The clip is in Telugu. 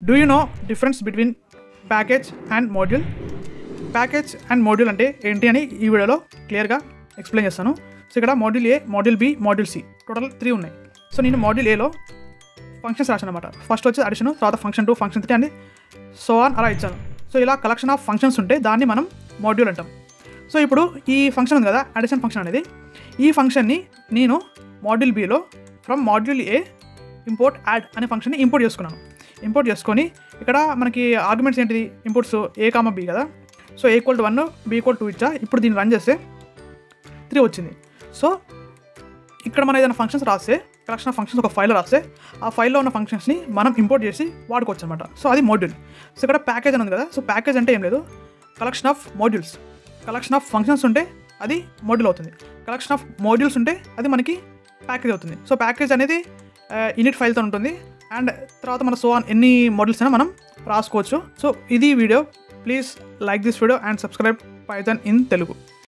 Do you know difference between package and module? Package and module అంటే ఏంటి అని ఈ వీడియోలో క్లియర్గా ఎక్స్ప్లెయిన్ చేస్తాను. సో ఇక్కడ module A, module B, module C total 3 ఉన్నాయి. సో నేను మాడ్యూల్ ఏలో ఫంక్షన్స్ రాశాను అనమాట. ఫస్ట్ వచ్చి అడిషన్, తర్వాత ఫంక్షన్ 2, ఫంక్షన్ 3 అని సో ఆన్ అలా ఇచ్చాను. సో ఇలా కలెక్షన్ ఆఫ్ ఫంక్షన్స్ ఉంటే దాన్ని మనం మాడ్యూల్ అంటాం. సో ఇప్పుడు ఈ ఫంక్షన్ ఉంది కదా, అడిషన్ ఫంక్షన్ అనేది, ఈ ఫంక్షన్ని నేను module below from module A import add అనే ఫంక్షన్ని ఇంపోర్ట్ చేసుకున్నాను. ఇంపోర్ట్ చేసుకొని ఇక్కడ మనకి ఆర్గ్యుమెంట్స్ ఏంటిది, ఇంపోర్ట్స్ ఏ కామా బి కదా. So A equal to 1, B equal 2 ఇచ్చా. ఇప్పుడు దీన్ని రన్ చేస్తే 3 వచ్చింది. సో ఇక్కడ మనం ఏదైనా ఫంక్షన్స్ రాస్తే, కలెక్షన్ ఆఫ్ ఫంక్షన్స్ ఒక ఫైల్లో రాస్తే, ఆ ఫైల్లో ఉన్న ఫంక్షన్స్ని మనం ఇంపోర్ట్ చేసి వాడుకోవచ్చు అనమాట. సో అది మాడ్యూల్. సో ఇక్కడ ప్యాకేజ్ అని ఉంది కదా. సో ప్యాకేజ్ అంటే ఏం లేదు, collection of modules. Collection of functions ఉంటే అది మాడ్యూల్ అవుతుంది. కలెక్షన్ ఆఫ్ మాడ్యూల్స్ ఉంటే అది మనకి ప్యాకేజ్ అవుతుంది. సో ప్యాకేజ్ అనేది ఇనిట్ ఫైల్తో ఉంటుంది. అండ్ తర్వాత మన సో ఆన్ ఎన్ని మాడ్యూల్స్ అయినా మనం రాసుకోవచ్చు. సో ఇది video. Please like this video and subscribe Python in Telugu.